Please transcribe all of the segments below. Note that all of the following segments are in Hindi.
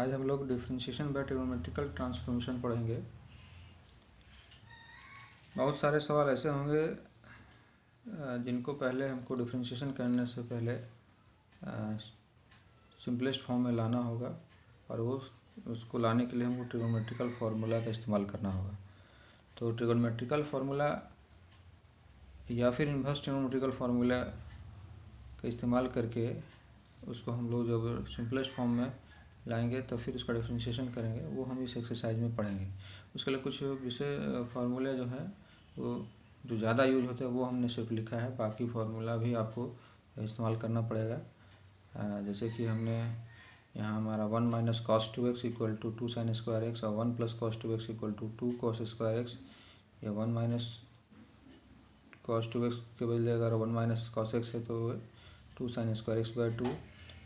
आज हम लोग डिफरेंशिएशन बाय ट्रिग्नोमेट्रिकल ट्रांसफॉर्मेशन पढ़ेंगे। बहुत सारे सवाल ऐसे होंगे जिनको पहले हमको डिफरेंशिएशन करने से पहले सिंपलेस्ट फॉर्म में लाना होगा और उसको लाने के लिए हमको ट्रिग्नोमेट्रिकल फार्मूला का इस्तेमाल करना होगा। तो ट्रिग्नोमेट्रिकल फार्मूला या फिर इन्वर्स ट्रिग्नोमेट्रिकल फार्मूला का इस्तेमाल करके उसको हम लोग जब सिंपलेस्ट फॉर्म में लाएंगे तो फिर उसका डिफरेंशिएशन करेंगे, वो हम इस एक्सरसाइज में पढ़ेंगे। उसके लिए कुछ विषय फार्मूले जो हैं वो जो ज़्यादा यूज होते हैं वो हमने सिर्फ लिखा है, बाकी फार्मूला भी आपको इस्तेमाल करना पड़ेगा। जैसे कि हमने यहाँ हमारा 1 minus cos 2x equal to 2 sine square x और 1 plus cos 2x equal to 2 cos square x, या 1 माइनस कॉस 2x के बदले अगर 1 माइनस कॉस एक्स है तो 2 sine square x by 2,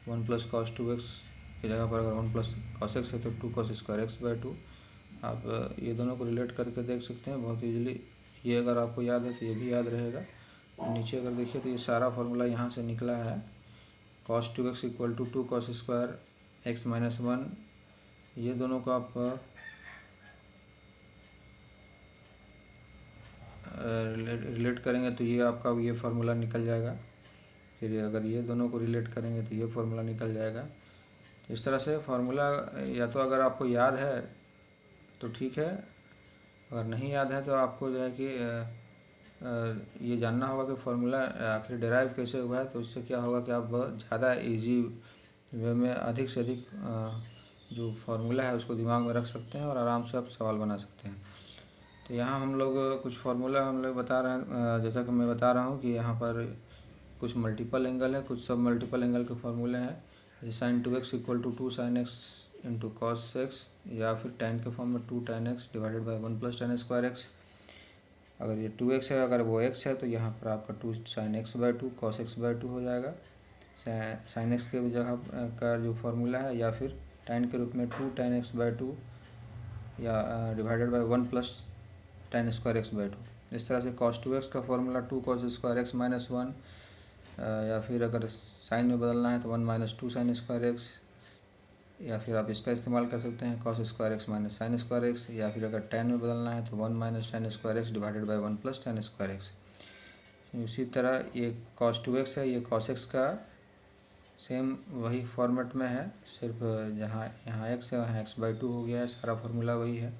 1 plus cos 2x की जगह पर अगर 1 प्लस कॉस एक्स है तो 2 कॉस स्क्वायर एक्स बाई 2। आप ये दोनों को रिलेट करके देख सकते हैं बहुत ईजिली। ये अगर आपको याद है तो ये भी याद रहेगा। नीचे अगर देखिए तो ये सारा फार्मूला यहाँ से निकला है। Cos 2x equal to 2 cos square x minus 1, ये दोनों को आप रिलेट करेंगे तो ये आपका ये फार्मूला निकल जाएगा। फिर अगर ये दोनों को रिलेट करेंगे तो ये फार्मूला निकल जाएगा। तो इस तरह से फार्मूला या तो अगर आपको याद है तो ठीक है, अगर नहीं याद है तो आपको जो है कि ये जानना होगा कि फार्मूला आखिर डेराइव कैसे हुआ है। तो इससे क्या होगा कि आप ज़्यादा इजी वे में अधिक से अधिक जो फार्मूला है उसको दिमाग में रख सकते हैं और आराम से आप सवाल बना सकते हैं। तो यहाँ हम लोग कुछ फार्मूला हम लोग बता रहे हैं, जैसा कि मैं बता रहा हूँ कि यहाँ पर कुछ मल्टीपल एंगल है, कुछ सब मल्टीपल एंगल के फार्मूले हैं। जैसे sine 2x equal to 2 sine x into cos x, या फिर tan के फॉर्म में 2 tan x divided by 1 plus tan square x. अगर ये 2x है, अगर वो x है तो यहाँ पर आपका 2 sine x by 2 cos x by 2 हो जाएगा। साइन एक्स के जगह का जो फार्मूला है, या फिर tan के रूप में 2 tan x बाई 2 या divided by 1 plus tan square x by 2। इस तरह से cos 2x का formula 2 cos square x minus 1, या फिर अगर साइन में बदलना है तो 1 माइनस 2 साइन स्क्वायर एक्स, या फिर आप इसका इस्तेमाल कर सकते हैं cos square x minus sign square x, या फिर अगर tan में बदलना है तो 1 minus tan square x divided by 1 plus tan square x. इसी तरह ये cos 2x है, ये cos x का सेम वही फॉर्मेट में है, सिर्फ जहाँ यहाँ x है वहाँ x बाई 2 हो गया है, सारा फार्मूला वही है।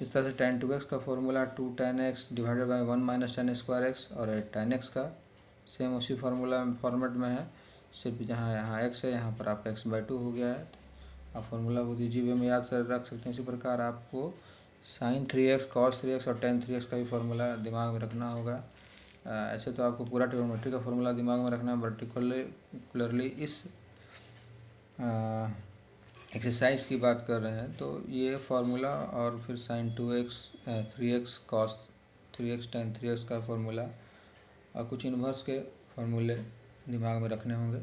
इस तरह से tan 2x का formula 2 tan x divided by 1 minus tan square x, और tan x का सेम उसी फार्मूला फॉर्मेट में है, सिर्फ जहाँ यहाँ x है यहाँ पर आपका x बाई 2 हो गया है। आप फार्मूला बहुत ईजी वे में याद से रख सकते हैं। इसी प्रकार आपको साइन 3x कॉस 3x और tan 3x का भी फार्मूला दिमाग में रखना होगा। ऐसे तो आपको पूरा ट्रिग्नोमेट्री का फार्मूला दिमाग में रखना है, पर्टिकुलरली इस एक्सरसाइज की बात कर रहे हैं तो ये फार्मूला और फिर sign 2x 3x cos 3x tan 3x का फार्मूला और कुछ इन्वर्स के फार्मूले दिमाग में रखने होंगे।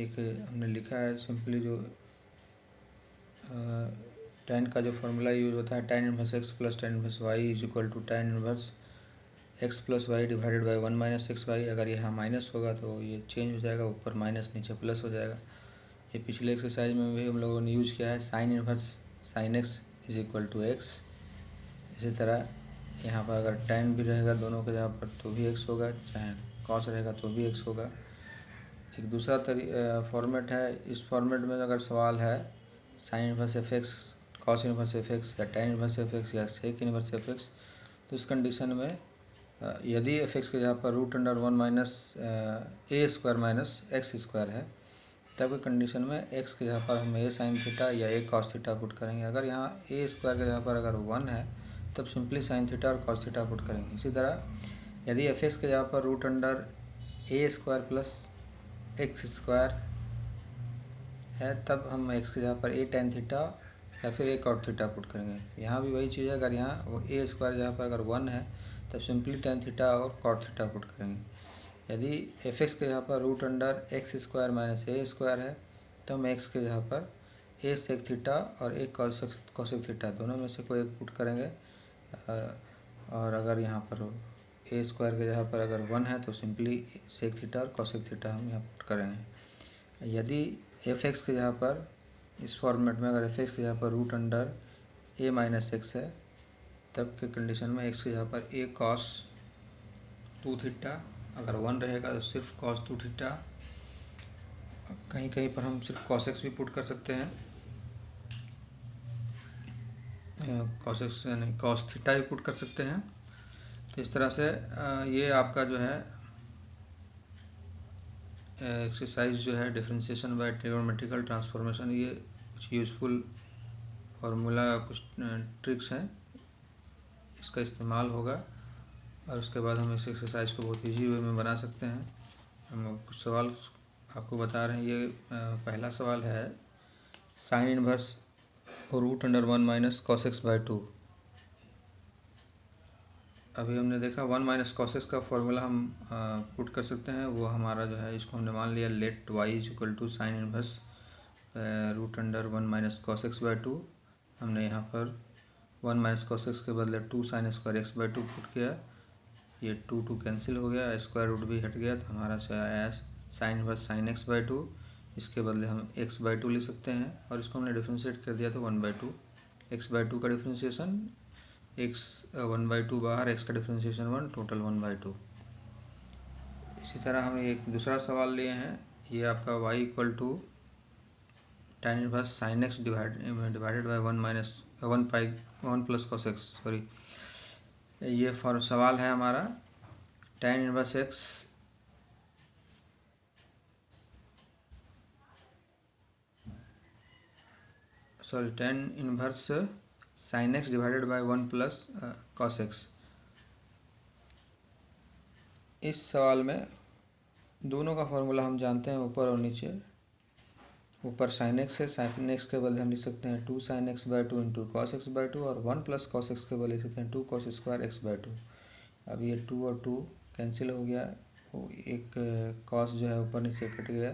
एक हमने लिखा है सिंपली जो tan का जो फार्मूला यूज होता है tan inverse x plus tan inverse y is equal to tan inverse x plus y divided by 1 minus x y. अगर यहाँ माइनस होगा तो ये चेंज हो जाएगा, ऊपर माइनस नीचे प्लस हो जाएगा। ये पिछले एक्सरसाइज में भी हम लोगों ने यूज किया है, sine inverse sine x is equal to x. इसी तरह यहाँ पर अगर tan भी रहेगा दोनों के जगह पर तो भी x होगा, चाहे cos रहेगा तो भी x होगा। एक दूसरा फॉर्मेट है, इस फॉर्मेट में अगर सवाल है sine inverse F x cos inverse F x या tan इन्वर्स एफ एक्स या सेक इन्वर्स एफ एक्स, तो इस कंडीशन में यदि एफ एक्स के जगह पर root under 1 minus A square minus x square है, तब की कंडीशन में एक्स के जगह पर हम ए साइन थीटा या ए कॉस थीटा पुट करेंगे। अगर यहाँ ए स्क्वायर के जगह पर अगर 1 है तब सिंपली साइन थीटा और कॉस थीटा पुट करेंगे। इसी तरह यदि एफ एक्स के जगह पर रूट अंडर ए स्क्वायर प्लस एक्स स्क्वायर है तब हम एक्स की जगह पर ए tan थीटा या फिर ए कॉट थीटा पुट करेंगे। यहाँ भी वही चीज़ है, अगर यहाँ वो ए स्क्वायर जहाँ पर अगर 1 है तब सिंपली tan थीटा और कॉट थीटा पुट करेंगे। यदि एफ एक्स के जगह पर root under X square minus A square है तो हम एक्स के जगह पर ए सेक थीटा और ए कॉसेक थीटा दोनों में से कोई एक पुट करेंगे। और अगर यहाँ पर ए स्क्वायर के जगह पर अगर 1 है तो सिंपली सेक थीटा और कॉसेक थीटा हम यहाँ पुट करेंगे। यदि एफ एक्स के जगह पर इस फॉर्मेट में अगर एफ एक्स की जगह पर रूट अंडर ए माइनस एक्स है, तब के कंडीशन में एक्स की जगह पर ए कॉस 2 थीटा, अगर 1 रहेगा तो सिर्फ कॉस 2 थीटा, कहीं कहीं पर हम सिर्फ कॉस एक्स भी पुट कर सकते हैं, कॉस एक्स नहीं कॉस थीटा भी पुट कर सकते हैं। तो इस तरह से ये आपका जो है एक्सरसाइज जो है डिफरेंशिएशन बाय ट्रिगोनोमेट्रिकल ट्रांसफॉर्मेशन, ये कुछ यूज़फुल फार्मूला, कुछ ट्रिक्स हैं, इसका इस्तेमाल होगा और उसके बाद हम इस एक्सरसाइज को बहुत इजी वे में बना सकते हैं। हम कुछ सवाल आपको बता रहे हैं। ये पहला सवाल है sine inverse root under 1 minus cos x by 2। अभी हमने देखा 1 माइनस कॉस एक्स का फॉर्मूला हम पुट कर सकते हैं, वो हमारा जो है, इसको हमने मान लिया let y is equal to sine inverse root under 1 minus cos x by 2। हमने यहाँ पर 1 माइनस कॉस एक्स के बदले 2 sine square x by 2 put किया, ये 2 कैंसिल हो गया, स्क्वायर रूट भी हट गया, तो हमारा से आया sine inverse sine x by 2। इसके बदले हम एक्स बाय 2 ले सकते हैं और इसको हमने डिफ्रेंशिएट कर दिया तो 1/2 एक्स बाय 2 का डिफ्रेंशिएशन, एक्स 1/2 बाहर, एक्स का डिफ्रेंशिएशन 1, टोटल 1/2। इसी तरह हम एक दूसरा सवाल लिए हैं, ये आपका y equal to tan inverse sine x divided by 1 plus cos x, sorry, ये सवाल है हमारा tan inverse x tan inverse sine x divided by 1 plus cos x. इस सवाल में दोनों का फॉर्मूला हम जानते हैं, ऊपर और नीचे। ऊपर साइन एक्स है, साइन एक्स के बदले हम लिख सकते हैं 2 sine x by 2 into cos x by 2, और 1 प्लस कॉस एक्स के बदले लिख सकते हैं 2 कॉस स्क्वायर एक्स बाय 2। अब ये 2 और 2 कैंसिल हो गया, एक कॉस जो है ऊपर नीचे कट गया,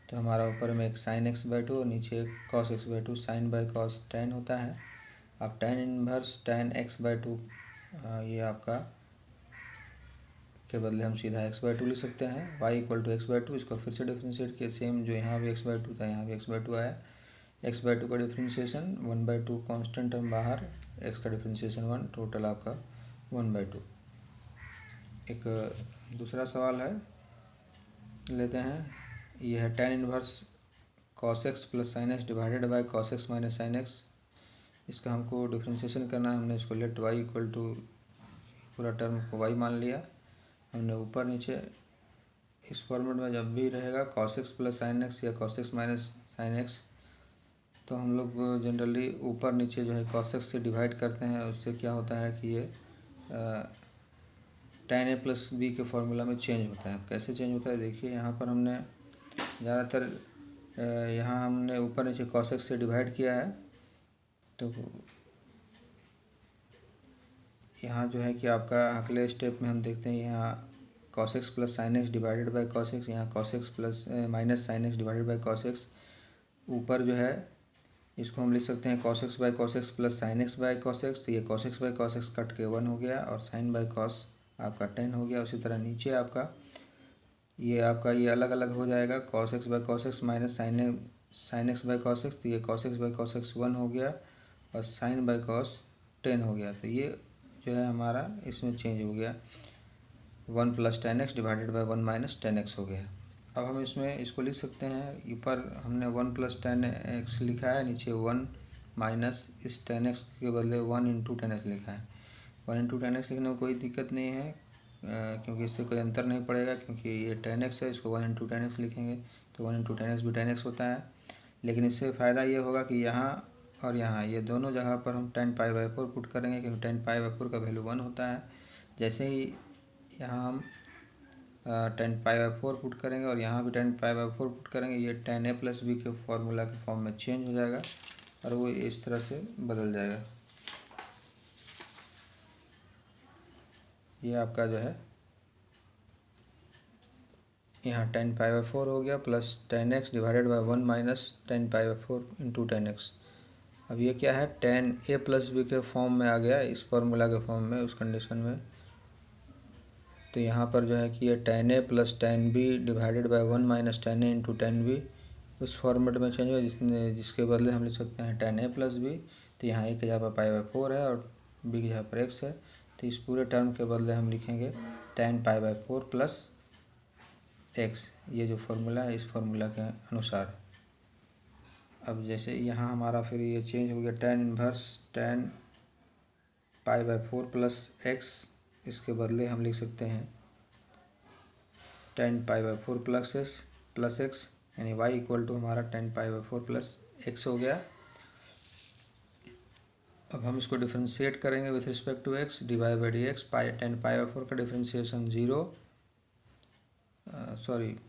तो हमारा ऊपर में एक साइन एक्स बाय 2 और नीचे एक cos x by 2, sine by cos tan होता है। अब tan inverse tan x by 2, ये आपका के बदले हम सीधा एक्स बाय 2 लिख सकते हैं, y equal to x by 2। इसको फिर से डिफ्रेंशिएट किया, सेम जो यहाँ भी एक्स बाय 2 था यहाँ भी एक्स बाय 2 आया, एक्स बाय 2 का डिफ्रेंशिएशन 1/2 कांस्टेंट टर्म बाहर, एक्स का डिफ्रेंशिएशन 1, टोटल आपका 1/2। एक दूसरा सवाल है, लेते हैं, यह है tan inverse cos x plus sine x divided bye cos x minus sine x. इसका हमको डिफ्रेंशिएशन करना है, हमने इसको लेट y इक्वल टू पूरा टर्म को y मान लिया, हमने ऊपर नीचे इस फॉर्मेट में जब भी रहेगा cos x plus sine x या cos x minus sine x, तो हम लोग जनरली ऊपर नीचे जो है cos x से डिवाइड करते हैं, उससे क्या होता है कि ये tan a प्लस बी के फॉर्मूला में चेंज होता है। कैसे चेंज होता है देखिए, यहाँ पर हमने ज़्यादातर यहाँ हमने ऊपर नीचे cos x से डिवाइड किया है, तो यहाँ जो है कि आपका अगले स्टेप में हम देखते हैं, यहाँ cos x plus sine x divided bye cos x, यहाँ cos x plus minus sine x divided bye cos x। ऊपर जो है इसको हम लिख सकते हैं cos x by cos x plus sine x by cos x, तो ये cos x by cos x कट के 1 हो गया और साइन बाय cos आपका 10 हो गया। उसी तरह नीचे आपका ये अलग अलग हो जाएगा, cos x by cos x minus sine x by cos x, तो ये cos x by cos x 1 हो गया और साइन बाय cos 10 हो गया, तो ये जो है हमारा इसमें चेंज हो गया, 1 plus tan x divided by 1 minus tan x हो गया। अब हम इसमें इसको लिख सकते हैं, ऊपर हमने 1 प्लस tan x लिखा है, नीचे 1 माइनस इस tan x के बदले 1 इंटू tan x लिखा है। 1 इंटू tan x लिखने में कोई दिक्कत नहीं है, क्योंकि इससे कोई अंतर नहीं पड़ेगा, क्योंकि ये tan x है, इसको 1 इंटू tan x लिखेंगे तो 1 इंटू tan x भी tan x होता है। लेकिन इससे फ़ायदा ये होगा कि यहाँ और यहाँ ये दोनों जगह पर हम tan π/4 पुट करेंगे, क्योंकि tan π/4 का वैल्यू 1 होता है। जैसे ही यहाँ हम tan π/4 पुट करेंगे और यहाँ भी tan π/4 पुट करेंगे, ये tan a प्लस बी के फॉर्मूला के फॉर्म में चेंज हो जाएगा और वो इस तरह से बदल जाएगा। ये आपका जो है यहाँ tan π/4 हो गया plus tan x divided by 1 minus tan π/4 into tan x। अब ये क्या है, tan a प्लस बी के फॉर्म में आ गया, इस फॉर्मूला के फॉर्म में, उस कंडीशन में। तो यहाँ पर जो है कि ये tan a plus tan b divided by 1 minus tan a into tan b, उस फॉर्मेट में चेंज हुआ जिसके बदले हम लिख सकते हैं tan a प्लस बी। तो यहाँ a की जगह पर π/4 है और b की जगह पर x है, तो इस पूरे टर्म के बदले हम लिखेंगे tan π/4 प्लस x। ये जो फॉर्मूला है इस फॉर्मूला के अनुसार। अब जैसे यहाँ हमारा फिर ये चेंज हो गया tan inverse tan π/4 plus x, इसके बदले हम लिख सकते हैं tan π/4 प्लस x, यानी y इक्वल टू हमारा tan π/4 प्लस x हो गया। अब हम इसको डिफ्रेंशिएट करेंगे with respect to x, divide by D X. tan π/4 का डिफ्रेंशिएशन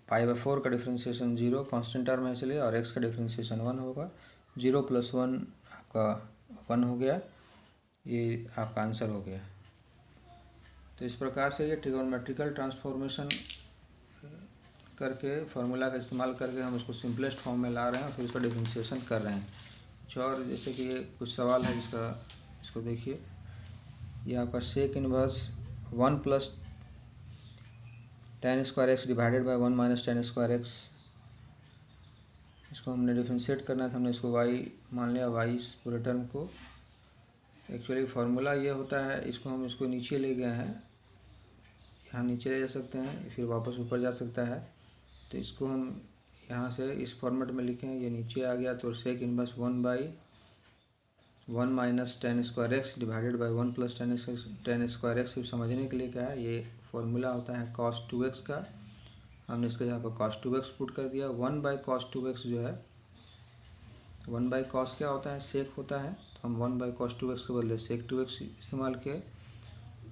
π/4 का डिफ्रेंशिएशन 0 कांस्टेंट टर्म है इसलिए, और x का डिफ्रेंशिएशन 1 होगा। 0 + 1 आपका 1 हो गया, ये आपका आंसर हो गया। तो इस प्रकार से ये ट्रिगोनोमेट्रिकल ट्रांसफॉर्मेशन करके फार्मूला का इस्तेमाल करके हम उसको सिंपलेस्ट फॉर्म में ला रहे हैं और फिर उसका डिफ्रेंशिएशन कर रहे हैं। कुछ और जैसे कि ये कुछ सवाल है जिसका इसको देखिए, ये आपका sec inverse 1 + tan square x divided by 1 - tan square x, इसको हमने डिफ्रेंशिएट करना है। तो हमने इसको y मान लिया, y इस पूरे टर्म को। एक्चुअली फार्मूला ये होता है, इसको नीचे ले गए हैं, यहाँ नीचे ले जा सकते हैं, फिर वापस ऊपर जा सकता है। तो इसको हम यहाँ से इस फॉर्मेट में लिखें, ये नीचे आ गया तो sec inverse 1/1 - tan square x divided by 1 + tan square x. सिर्फ समझने के लिए क्या है, ये फॉर्मूला होता है cos 2x का। हमने इसके यहाँ पर cos 2x पुट कर दिया। 1/cos 2x जो है, 1/cos क्या होता है, सेक होता है, तो हम 1/cos 2x के बदले sec 2x इस्तेमाल किए।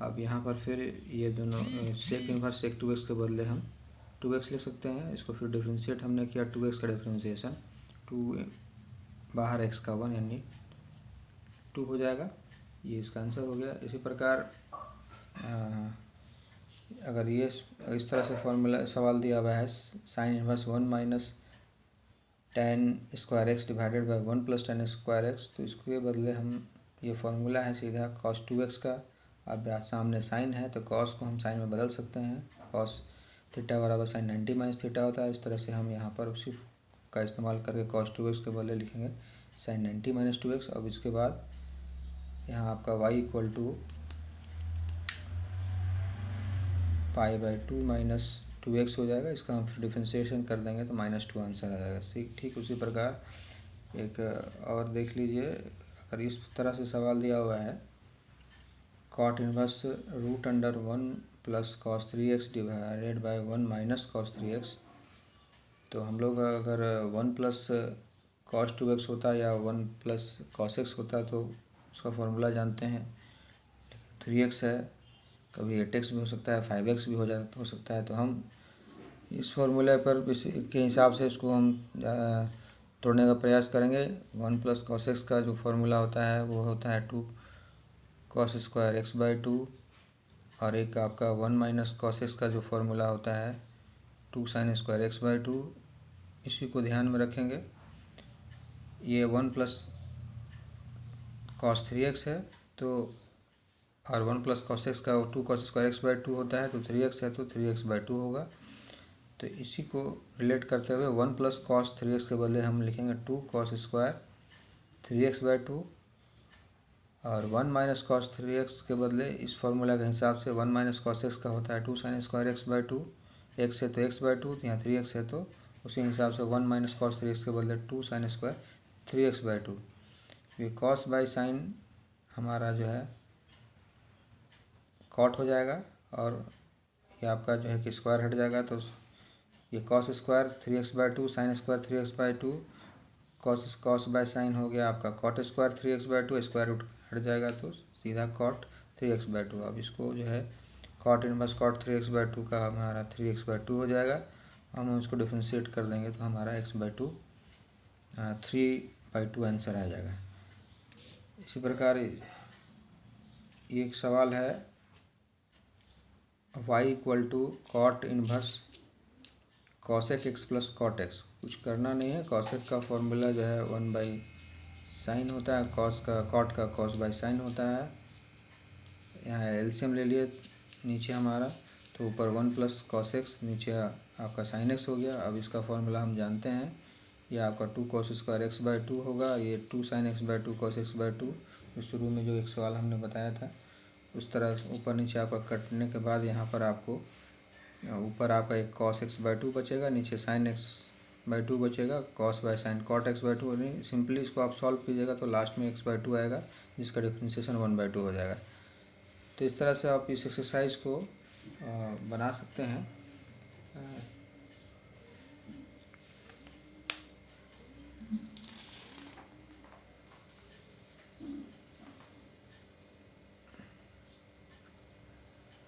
अब यहाँ पर फिर ये दोनों सेक इनवर्स sec 2x के बदले हम 2x ले सकते हैं। इसको फिर डिफ्रेंशिएट हमने किया, 2x का डिफ्रेंशिएशन 2 बाहर x का 1 यानी 2 हो जाएगा, ये इसका आंसर हो गया। इसी प्रकार अगर ये इस तरह से फॉर्मूला सवाल दिया हुआ है, sin inverse 1 - tan square x divided by 1 + tan square x, तो इसके बदले हम ये फार्मूला है सीधा cos 2x का। अब सामने साइन है तो cos को हम साइन में बदल सकते हैं, cos थीटा बराबर sin 90 - थीटा होता है। इस तरह से हम यहाँ पर उसी का इस्तेमाल करके cos 2x के बदले लिखेंगे sin 90 - 2x। अब इसके बाद यहाँ आपका y इक्वल टू π/2 - 2x हो जाएगा। इसका हम डिफ्रेंशिएशन कर देंगे तो -2 आंसर आ जाएगा। ठीक उसी प्रकार एक और देख लीजिए, अगर इस तरह से सवाल दिया हुआ है cot inverse √1 + cos 3x divided by 1 - cos 3x, तो हम लोग अगर 1 + cos 2x होता है या 1 + cos x होता है तो उसका फॉर्मूला जानते हैं, लेकिन 3x है, कभी 8x भी हो सकता है, 5x भी हो सकता है। तो हम इस फॉर्मूले पर के हिसाब से इसको हम तोड़ने का प्रयास करेंगे। 1 + cos x का जो फॉर्मूला होता है वो होता है 2 cos स्क्वायर x/2, और एक आपका 1 - cos x का जो फॉर्मूला होता है 2 sin स्क्वायर x/2। इसी को ध्यान में रखेंगे। ये 1 + cos 3x है, तो और 1 + cos x का 2 cos स्क्वायर x/2 होता है, तो 3x है तो 3x/2 होगा। तो इसी को रिलेट करते हुए 1 + cos 3x के बदले हम लिखेंगे 2 cos स्क्वायर 3x/2, और 1 - cos 3x के बदले इस फॉर्मूला के हिसाब से 1 - cos x का होता है 2 sin स्क्वायर x/2। x है तो x/2, तो यहाँ 3x है तो उसी हिसाब से 1 - cos 3x के बदले 2 sin स्क्वायर 3x/2। ये cos बाई साइन हमारा जो है कॉट हो जाएगा, और ये आपका जो है कि स्क्वायर हट जाएगा, तो ये cos square 3x/2 sin square 3x/2, cos by sine हो गया आपका cot square 3x/2, square root हट जाएगा तो सीधा cot 3x/2। अब इसको जो है cot इनवर्स cot 3x/2 का हमारा 3x/2 हो जाएगा। हम इसको डिफ्रेंशिएट कर देंगे तो हमारा x/2 3/2 आंसर आ जाएगा। इसी प्रकार ये एक सवाल है y = cot inverse cosec x + cot x। कुछ करना नहीं है, cosec का फॉर्मूला जो है 1/sin होता है, cos का cot का cos बाई साइन होता है। यहाँ एलसीएम ले लिए नीचे हमारा, तो ऊपर 1 + cos x, नीचे आपका sin x हो गया। अब इसका फॉर्मूला हम जानते हैं ये आपका 2 cos स्क्वायर एक्स बाई 2 होगा, ये 2 sin x by 2 cos x by 2, जो शुरू में जो एक सवाल हमने बताया था उस तरह ऊपर नीचे आपका कटने के बाद यहाँ पर आपको ऊपर आपका एक cos x बाई 2 बचेगा, नीचे sin x बाई 2 बचेगा, cos by sin cot x by 2। नहीं, सिंपली इसको आप सॉल्व कीजिएगा तो लास्ट में x बाई 2 आएगा, जिसका डिफ्रेंशिएशन 1 बाई 2 हो जाएगा। तो इस तरह से आप इस एक्सरसाइज को बना सकते हैं।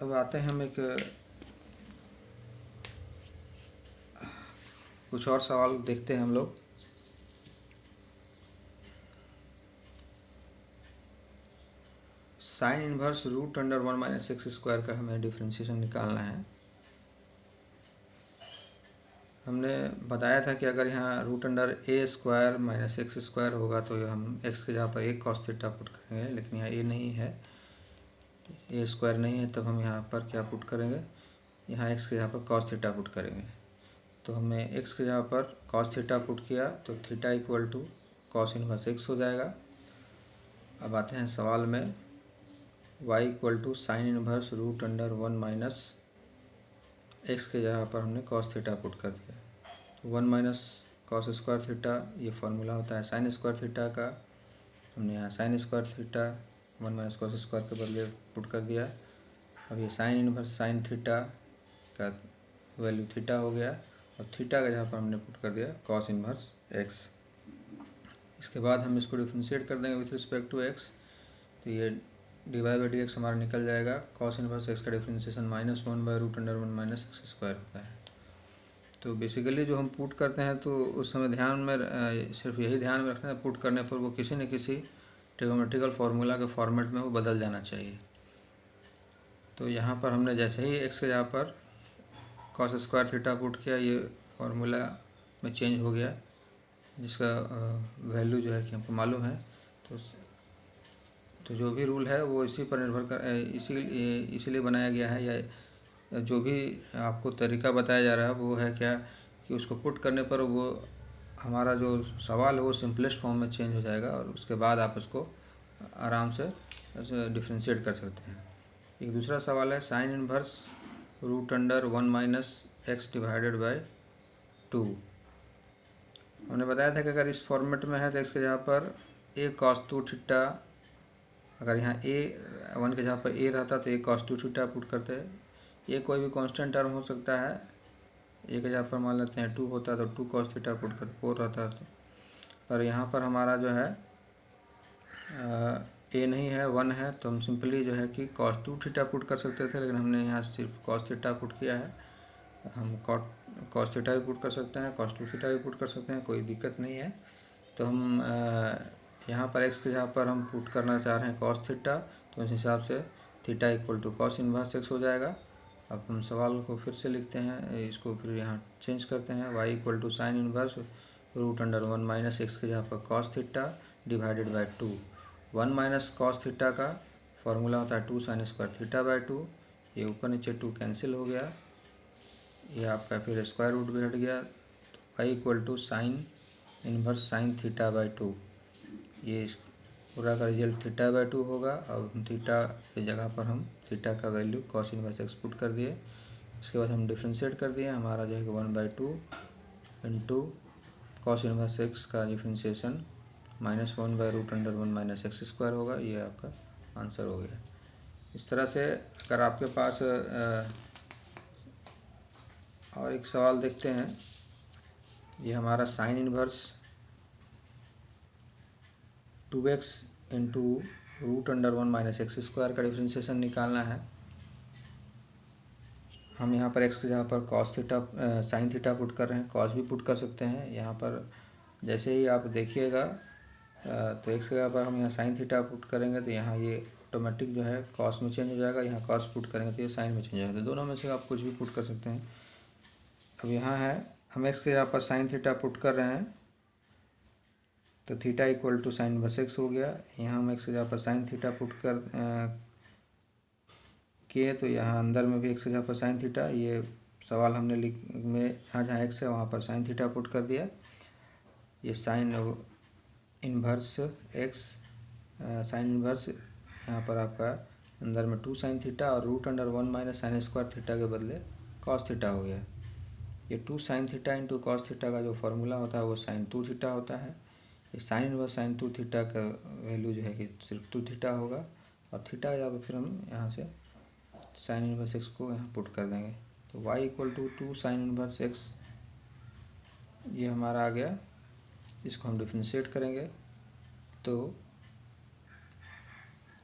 अब आते हैं हम एक कुछ और सवाल देखते हैं हम लोग। Sine inverse root under 1 minus x square का हमें डिफ्रेंशिएशन निकालना है। हमने बताया था कि अगर यहाँ रूट अंडर ए स्क्वायर माइनस एक्स स्क्वायर होगा तो हम एक्स के जगह पर एक कॉस थीटा पुट करेंगे, लेकिन यहाँ ए नहीं है, ए स्क्वायर नहीं है, तब हम यहाँ पर क्या पुट करेंगे, यहाँ एक्स के जगह पर कॉस थीटा पुट करेंगे। तो हमने एक्स के जगह पर कॉस थीटा पुट किया तो theta equal to cos inverse x हो जाएगा। अब आते हैं सवाल में, y equal to sine inverse root under 1 minus x के जगह पर हमने कॉस थीटा पुट कर दिया। तो 1 माइनस कॉस स्क्वायर थीटा ये फार्मूला होता है साइन स्क्वायर थीटा का, हमने यहाँ sine square theta 1 minus cos square के बदले पुट कर दिया। अब ये साइन इनवर्स साइन थीटा का वैल्यू थीटा हो गया और थीटा का जगह पर हमने पुट कर दिया कॉस इनवर्स एक्स। इसके बाद हम इसको डिफ्रेंशिएट कर देंगे विथ रिस्पेक्ट टू एक्स, तो ये d y by D x हमारा निकल जाएगा। कॉस इनवर्स एक्स का differentiation -1 by root under 1 minus x square होता है। तो बेसिकली जो हम पुट करते हैं तो उस समय ध्यान में सिर्फ यही ध्यान में रखना है, पुट करने पर वो किसी न किसी ट्रिगोनोमेट्रिकल फार्मूला के फॉर्मेट में वो बदल जाना चाहिए। तो यहाँ पर हमने जैसे ही एक्स के जगह पर कॉस स्क्वायर थीटा पुट किया, ये फार्मूला में चेंज हो गया, जिसका वैल्यू जो है कि हमको मालूम है। तो जो भी रूल है वो इसी पर निर्भर कर इसीलिए बनाया गया है, या जो भी आपको तरीका बताया जा रहा है वो है क्या कि उसको पुट करने पर वो हमारा जो सवाल है वो सिंपलेस्ट फॉर्म में चेंज हो जाएगा और उसके बाद आप उसको आराम से डिफ्रेंशिएट कर सकते हैं। एक दूसरा सवाल है sine inverse root under 1 minus x divided by 2। हमने बताया था कि अगर इस फॉर्मेट में है तो एक्स के जगह पर ए कॉस 2 थीटा, अगर यहाँ ए 1 के जगह पर ए रहता तो ए कॉस 2 थीटा पुट करते हैं। ये कोई भी कांस्टेंट टर्म हो सकता है, ए के जगह पर मान लेते हैं 2 होता है तो 2 कॉस थीटा पुट कर 4 रहता है। तो पर यहाँ पर हमारा जो है ए नहीं है 1 है, तो हम सिंपली जो है कि कॉस 2 थीटा पुट कर सकते थे, लेकिन हमने यहाँ सिर्फ कॉस थीटा पुट किया है। हम कॉस थीटा भी पुट कर सकते हैं, कॉस 2 थीटा भी पुट कर सकते हैं, कोई दिक्कत नहीं है। तो हम यहाँ पर एक्स के जगह पर हम पुट करना चाह रहे हैं कॉस थीटा, तो इस हिसाब से theta equal to cos inverse x हो जाएगा। अब हम सवाल को फिर से लिखते हैं, इसको फिर यहाँ चेंज करते हैं, y equal to sine inverse root under 1 minus x के जगह पर cos theta divided by 2। 1 minus cos theta का फॉर्मूला होता है 2 साइन स्क्वायर थीटा बाई 2। ये ऊपर नीचे 2 कैंसिल हो गया, ये आपका फिर स्क्वायर रूट भी हट गया। तो y equal to sine inverse sine theta by 2, ये पूरा का रिजल्ट थीटा बाई 2 होगा। अब थीटा की जगह पर हम थीटा का value cos inverse x put कर दिए, इसके बाद हम डिफ्रेंशिएट कर दिए, हमारा जो है कि 1/2 इंटू कॉस इनवर्स एक्स का differentiation -1 by root under 1 minus x square होगा। ये आपका आंसर हो गया। इस तरह से अगर आपके पास और एक सवाल देखते हैं, ये हमारा sine inverse 2x into root under 1 minus x square का डिफ्रेंशिएशन निकालना है। हम यहाँ पर x की जगह पर cos theta sine theta put कर रहे हैं, कॉस भी पुट कर सकते हैं। यहाँ पर जैसे ही आप देखिएगा तो x की जगह पर हम यहाँ साइन थीटा पुट करेंगे तो यहाँ ये ऑटोमेटिक जो है कॉस में चेंज हो जाएगा, यहाँ कॉस पुट करेंगे तो ये साइन में चेंज हो जाएगा। तो दोनों में से आप कुछ भी पुट कर सकते हैं। अब यहाँ है हम x के जगह पर साइन थीटा पुट कर रहे हैं, तो theta equal to sine inverse x हो गया। यहाँ हम एक्स की जगह पर साइन थीटा पुट कर किए, तो यहाँ अंदर में भी एक्स की जगह पर साइन थीटा, ये सवाल हमने जहाँ एक्स है वहाँ पर साइन थीटा पुट कर दिया। ये sign inverse x, sign inverse यहाँ पर आपका अंदर में 2 साइन थीटा और √1 माइनस साइन स्क्वायर थीटा के बदले कॉस थीटा हो गया। ये 2 sine theta into cos theta का जो फार्मूला होता है वो साइन 2 थीटा होता है। ये साइन इन्वर्स साइन 2 थीटा का वैल्यू जो है कि सिर्फ 2 थीटा होगा, और थीटा या फिर हम यहाँ से साइन इन्वर्स एक्स को यहाँ पुट कर देंगे। तो y equal to 2 sine inverse x ये हमारा आ गया। इसको हम डिफ्रेंशिएट करेंगे तो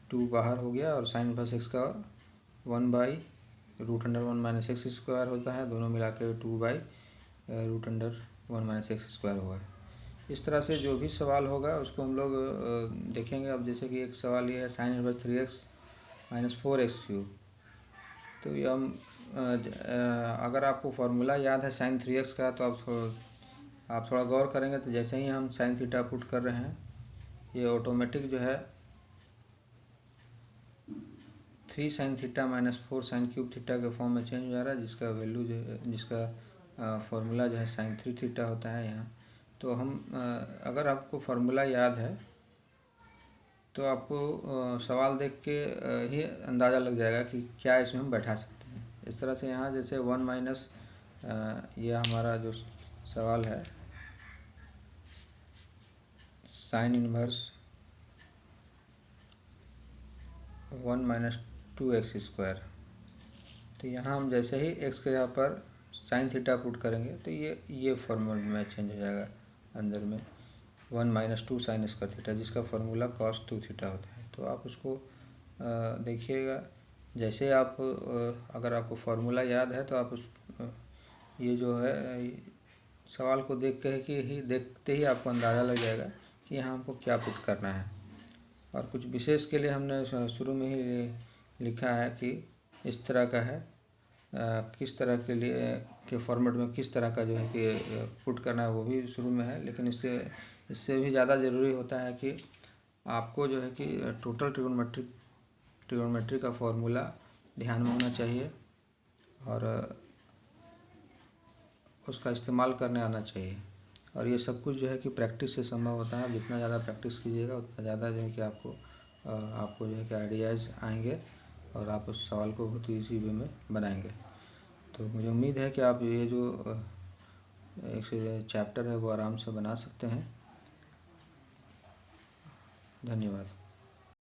2 बाहर हो गया, और साइन इन्वर्स एक्स का 1/√1 माइनस एक्स स्क्वायर होता है, दोनों मिला के 2/√1 माइनस एक्स स्क्वायर हुआ है। इस तरह से जो भी सवाल होगा उसको हम लोग देखेंगे। अब जैसे कि एक सवाल ये है sine inverse 3x minus 4x³। तो ये हम अगर आपको फार्मूला याद है साइन 3x का, तो आप थोड़ा गौर करेंगे तो जैसे ही हम साइन थीटा पुट कर रहे हैं ये ऑटोमेटिक जो है 3 sine theta minus 4 sine cube theta के फॉर्म में चेंज हो जा रहा है, जिसका वैल्यू जो है, जिसका फार्मूला जो है साइन 3 थीटा होता है यहाँ। तो हम अगर आपको फार्मूला याद है तो आपको सवाल देख के ही अंदाज़ा लग जाएगा कि क्या इसमें हम बैठा सकते हैं। इस तरह से यहाँ जैसे 1 माइनस ये हमारा जो सवाल है sine inverse 1 minus 2x square. तो यहाँ हम जैसे ही x के यहाँ पर साइन थीटा पुट करेंगे तो ये फॉर्मूला में चेंज हो जाएगा अंदर में 1 माइनस 2 साइन स्क्वायर थीटा, जिसका फार्मूला cos 2 थीटा होता है। तो आप उसको देखिएगा। जैसे आप अगर आपको फार्मूला याद है तो आप उस ये जो है सवाल को देखते ही आपको अंदाज़ा लग जाएगा कि यहाँ हमको क्या पुट करना है। और कुछ विशेष के लिए हमने शुरू में ही लिखा है कि इस तरह का है, किस तरह के लिए के फॉर्मेट में किस तरह का जो है कि पुट करना है वो भी शुरू में है। लेकिन इससे भी ज़्यादा ज़रूरी होता है कि आपको जो है कि टोटल ट्रिगोनोमेट्री का फॉर्मूला ध्यान में होना चाहिए और उसका इस्तेमाल करने आना चाहिए। और ये सब कुछ जो है कि प्रैक्टिस से संभव होता है। जितना ज़्यादा प्रैक्टिस कीजिएगा उतना ज़्यादा जो है कि आपको जो है कि आइडियाज़ आएंगे और आप उस सवाल को बहुत ईजी वे में बनाएंगे। तो मुझे उम्मीद है कि आप ये जो एक चैप्टर है वो आराम से बना सकते हैं। धन्यवाद।